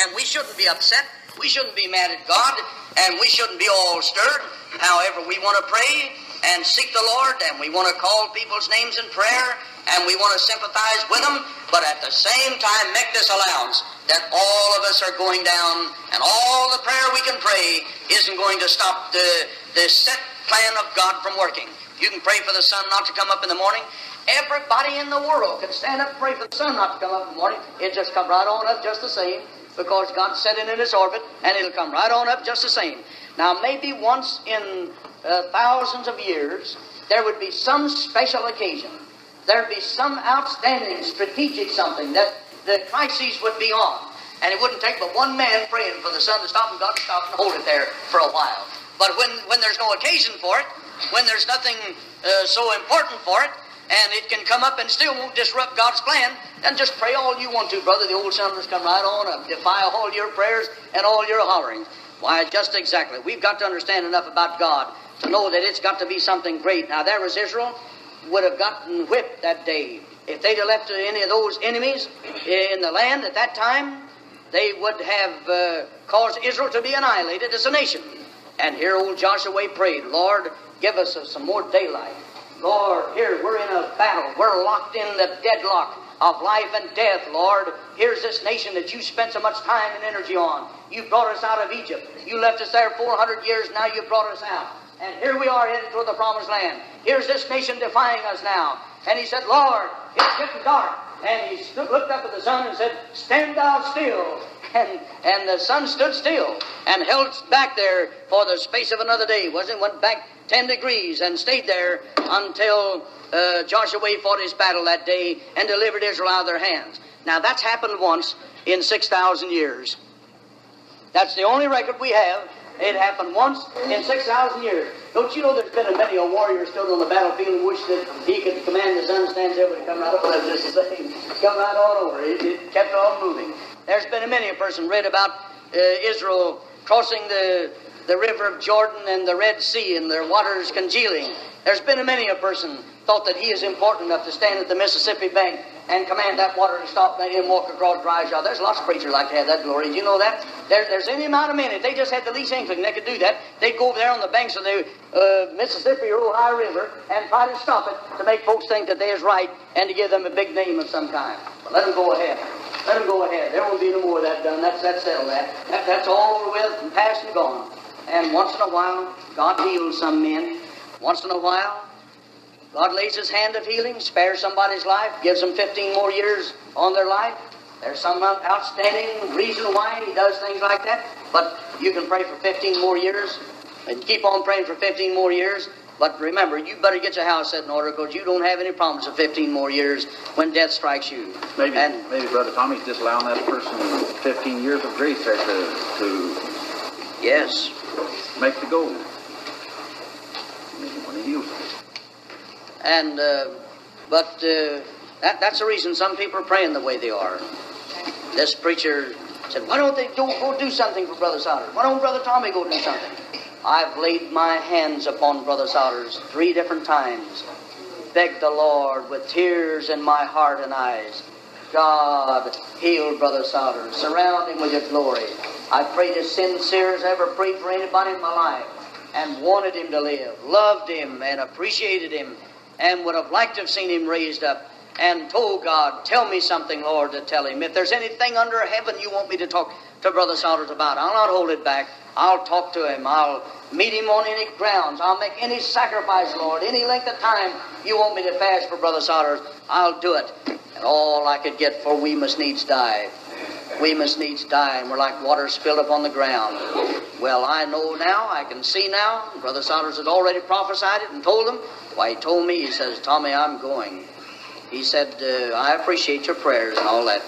and we shouldn't be upset. We shouldn't be mad at God, and we shouldn't be all stirred. However, we want to pray and seek the Lord, and we want to call people's names in prayer, and we want to sympathize with them, but at the same time make this allowance that all of us are going down, and all the prayer we can pray isn't going to stop the set plan of God from working. You can pray for the sun not to come up in the morning. Everybody in the world can stand up and pray for the sun not to come up in the morning. It'll just come right on up just the same, because God set it in its orbit, and it'll come right on up just the same. Now, maybe once in thousands of years, there would be some special occasion. There'd be some outstanding strategic something that the crises would be on. And it wouldn't take but one man praying for the sun to stop, and God to stop and hold it there for a while. But when there's no occasion for it, when there's nothing so important for it, and it can come up and still won't disrupt God's plan, then just pray all you want to, brother. The old sun has come right on up. Defy all your prayers and all your hollering. Why, just exactly. We've got to understand enough about God to know that it's got to be something great. Now, there was Israel, would have gotten whipped that day. If they'd have left any of those enemies in the land at that time, they would have caused Israel to be annihilated as a nation. And here old Joshua prayed, Lord, give us some more daylight. Lord, here we're in a battle. We're locked in the deadlock of life and death, Lord. Here's this nation that you spent so much time and energy on. You brought us out of Egypt. You left us there 400 years, now you brought us out. And here we are headed toward the promised land. Here's this nation defying us now. And he said, Lord, it's getting dark. And he looked up at the sun and said, stand thou still. And the sun stood still and held back there for the space of another day. Went back 10 degrees and stayed there until Joshua fought his battle that day and delivered Israel out of their hands. Now, that's happened once in 6,000 years. That's the only record we have. It happened once in 6,000 years. Don't you know there's been many a warrior stood on the battlefield and wished that he could command the sun stands there, but it come right over there just the same. Come right on over. It kept on moving. There's been many a person read about Israel crossing the river of Jordan and the Red Sea and their waters congealing. There's been many a person thought that he is important enough to stand at the Mississippi bank and command that water to stop and let him walk across dry shod. There's lots of preachers like to have that glory. Do you know that? There's any amount of men, if they just had the least inkling they could do that, they'd go over there on the banks of the Mississippi or Ohio River and try to stop it to make folks think that they is right and to give them a big name of some kind. But let them go ahead. Let them go ahead. There won't be no more of that done. That's settled. That's all over with and past and gone. And once in a while, God heals some men. Once in a while, God lays His hand of healing, spares somebody's life, gives them 15 more years on their life. There's some outstanding reason why He does things like that. But you can pray for 15 more years and keep on praying for 15 more years. But remember, you better get your house set in order, because you don't have any promise of 15 more years when death strikes you. Maybe Brother Tommy's just allowing that person 15 years of grace there to yes, make the goal. When He heals them. And that's the reason some people are praying the way they are. This preacher said, why don't they go do something for Brother Sowders? Why don't Brother Tommy go do something? I've laid my hands upon Brother Sowders 3 different times, begged the Lord with tears in my heart and eyes, God, heal Brother Sowders, surround him with your glory. I prayed as sincere as I ever prayed for anybody in my life, and wanted him to live, loved him and appreciated him, and would have liked to have seen him raised up, and told God, tell me something, Lord, to tell him. If there's anything under heaven you want me to talk to Brother Sowders about, I'll not hold it back. I'll talk to him. I'll meet him on any grounds. I'll make any sacrifice, Lord, any length of time you want me to fast for Brother Sowders, I'll do it. And all I could get, for we must needs die. We must needs die, and we're like water spilled upon the ground. Well, I know now, I can see now. Brother Sowders had already prophesied it and told them. Why, he told me, he says, Tommy, I'm going. He said, I appreciate your prayers and all that,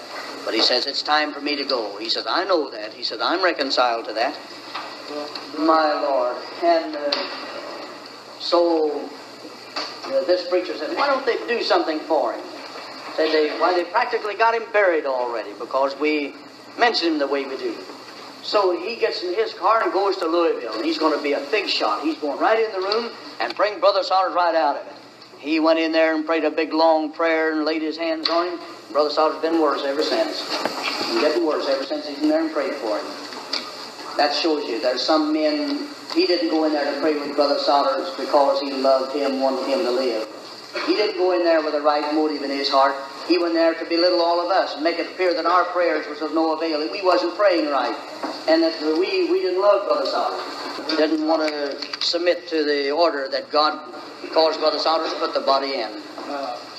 but he says, it's time for me to go. He says, I know that. He said, I'm reconciled to that. My Lord. And so this preacher said, why don't they do something for him? Said they practically got him buried already, because we mentioned him the way we do. So he gets in his car and goes to Louisville, and he's going to be a big shot. He's going right in the room and bring Brother Sowders right out of it. He went in there and prayed a big long prayer and laid his hands on him. Brother Sowders has been worse ever since. and getting worse ever since he's in there and prayed for him. That shows you there's some men, he didn't go in there to pray with Brother Sowders because he loved him, wanted him to live. He didn't go in there with the right motive in his heart. He went there to belittle all of us and make it appear that our prayers was of no avail, that we wasn't praying right, and that we didn't love Brother Sowders. We didn't want to submit to the order that God caused Brother Sowders to put the body in.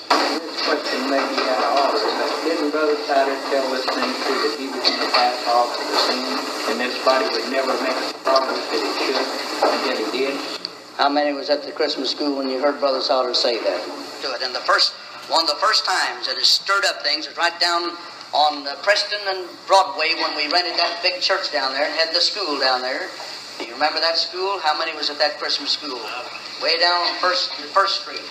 This question may be out of order, but didn't Brother Sowders tell this thing too that he was going to pass off the sin, and this body would never make the progress that it should, and yet it did? How many was at the Christmas school when you heard Brother Sowders say that? Do it. And one of the first times that it stirred up things was right down on Preston and Broadway when we rented that big church down there and had the school down there. Do you remember that school? How many was at that Christmas school? Way down on First Street.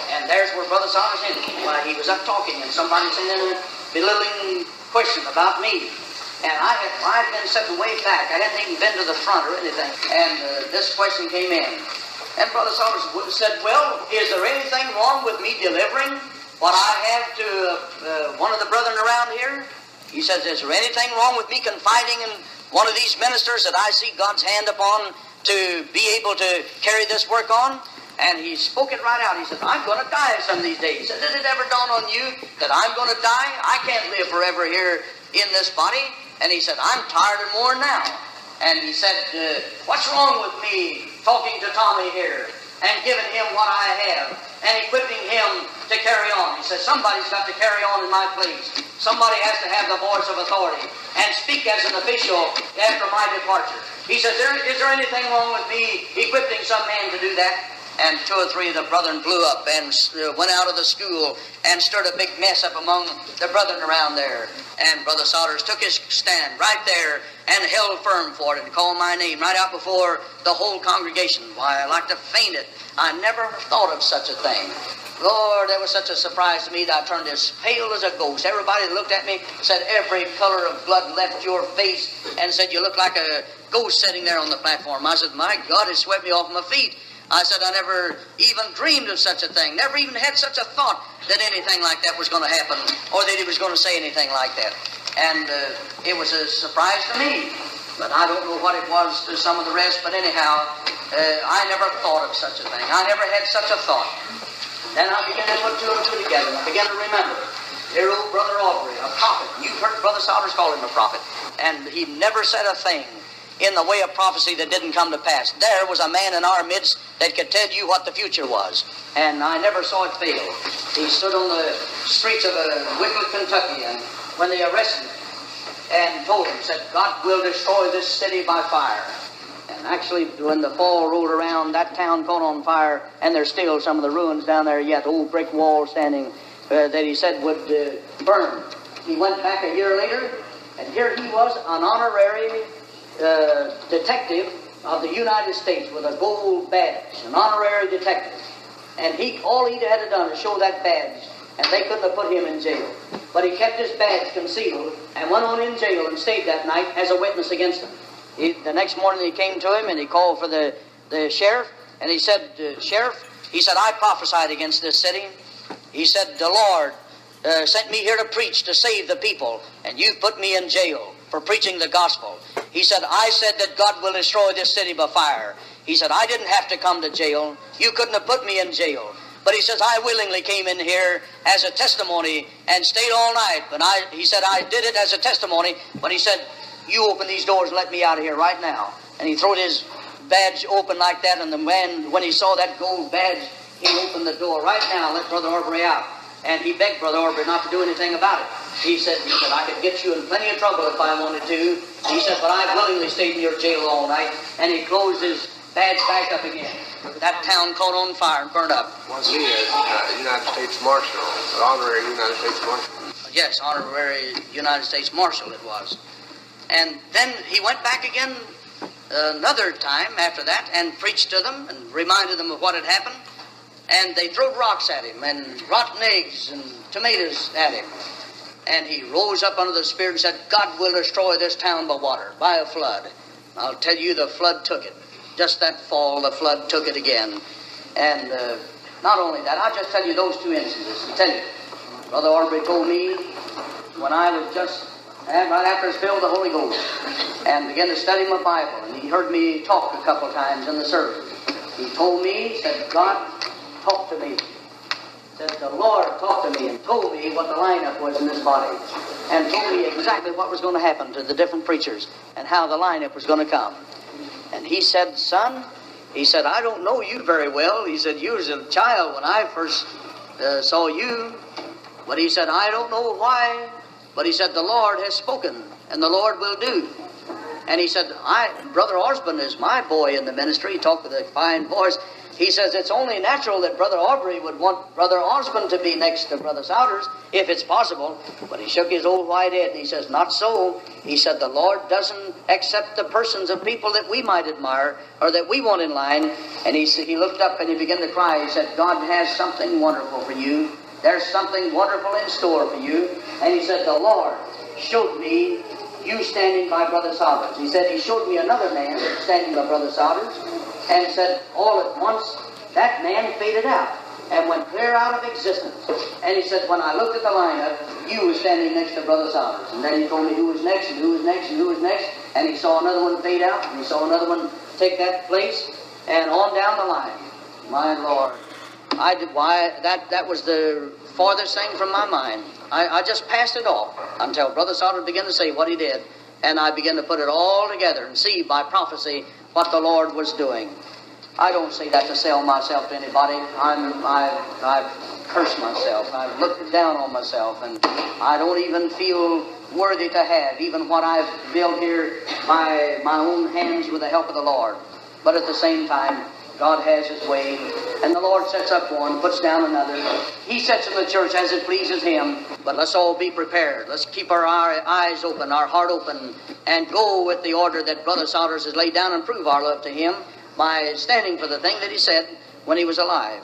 And there's where Brother Sowders ended. Why, he was up talking and somebody sent in a belittling question about me. And I'd been sitting way back. I hadn't even been to the front or anything. And this question came in. And Brother Sowders said, well, is there anything wrong with me delivering what I have to one of the brethren around here? He says, is there anything wrong with me confiding in one of these ministers that I see God's hand upon to be able to carry this work on? And he spoke it right out. He said, I'm going to die some of these days. He said, did it ever dawn on you that I'm going to die? I can't live forever here in this body. And he said, I'm tired and worn now. And he said, what's wrong with me talking to Tommy here and giving him what I have and equipping him to carry on? He said, somebody's got to carry on in my place. Somebody has to have the voice of authority and speak as an official after my departure. He said, is there anything wrong with me equipping some man to do that? And 2 or 3 of the brethren blew up and went out of the school and stirred a big mess up among the brethren around there. And Brother Sowders took his stand right there and held firm for it and called my name right out before the whole congregation. Why, I like to faint it. I never thought of such a thing. Lord, that was such a surprise to me that I turned as pale as a ghost. Everybody that looked at me said every color of blood left your face and said you look like a ghost sitting there on the platform. I said, my God, it swept me off my feet. I said, I never even dreamed of such a thing, never even had such a thought that anything like that was going to happen or that he was going to say anything like that. And it was a surprise to me, but I don't know what it was to some of the rest, but anyhow, I never thought of such a thing. I never had such a thought. Then I began to put 2 and 2 together, and I began to remember. Dear old Brother Aubrey, a prophet. You've heard Brother Sowders call him a prophet. And he never said a thing in the way of prophecy that didn't come to pass. There was a man in our midst that could tell you what the future was. And I never saw it fail. He stood on the streets of Whittle, Kentucky, and when they arrested him and told him, said, God will destroy this city by fire. And actually, when the fall rolled around, that town caught on fire, and there's still some of the ruins down there yet, old brick walls standing that he said would burn. He went back a year later, and here he was, an honorary detective of the United States with a gold badge, an honorary detective. And all he had done is show that badge, and they couldn't have put him in jail. But he kept his badge concealed and went on in jail and stayed that night as a witness against him. The next morning he came to him and he called for the sheriff, and he said, Sheriff, he said, I prophesied against this city. He said, the Lord sent me here to preach, to save the people, and you put me in jail for preaching the gospel. He said, I said that God will destroy this city by fire. He said, I didn't have to come to jail. You couldn't have put me in jail. But he says, I willingly came in here as a testimony and stayed all night. But he said, I did it as a testimony. But he said, you open these doors and let me out of here right now. And he threw his badge open like that. And the man, when he saw that gold badge, he opened the door right now, let Brother Aubrey out. And he begged Brother Aubrey not to do anything about it. He said, I could get you in plenty of trouble if I wanted to. He said, but I willingly stayed in your jail all night. And he closed his badge back up again. That town caught on fire and burned up. Was he a United States Marshal, an honorary United States Marshal? Yes, honorary United States Marshal it was. And then he went back again another time after that and preached to them and reminded them of what had happened. And they threw rocks at him and rotten eggs and tomatoes at him. And he rose up under the Spirit and said, God will destroy this town by water, by a flood. I'll tell you, the flood took it. Just that fall, the flood took it again. And not only that, I'll just tell you those 2 instances. I'll tell you, Brother Aubrey told me when I was just and right after I was filled with the Holy Ghost, and began to study my Bible, and he heard me talk a couple times in the service. He told me, he said, God talked to me. Said the Lord talked to me and told me what the lineup was in this body, and told me exactly what was going to happen to the different preachers and how the lineup was going to come. And he said, son, he said, I don't know you very well. He said, you was a child when I first saw you. But he said, I don't know why. But he said, the Lord has spoken, and the Lord will do. And he said, Brother Osborne is my boy in the ministry. He talked with a fine voice. He says, it's only natural that Brother Aubrey would want Brother Osborne to be next to Brother Sowders, if it's possible. But he shook his old white head, and he says, not so. He said, the Lord doesn't accept the persons of people that we might admire, or that we want in line. And he looked up and he began to cry. He said, God has something wonderful for you. There's something wonderful in store for you. And he said, the Lord showed me you standing by Brother Sowders. He said, he showed me another man standing by Brother Sowders, and said, all at once, that man faded out and went clear out of existence. And he said, when I looked at the lineup, you were standing next to Brother Sowders. And then he told me who was next, and who was next, and who was next. And he saw another one fade out, and he saw another one take that place, and on down the line. My Lord. That was the farthest thing from my mind. I just passed it off until Brother Sowders began to say what he did. And I began to put it all together and see by prophecy what the Lord was doing. I don't say that to sell myself to anybody. I've cursed myself. I've looked down on myself, and I don't even feel worthy to have even what I've built here by my own hands with the help of the Lord. But at the same time, God has His way, and the Lord sets up one, puts down another. He sets in the church as it pleases Him. But let's all be prepared. Let's keep our eyes open, our heart open, and go with the order that Brother Sowders has laid down and prove our love to Him by standing for the thing that he said when he was alive.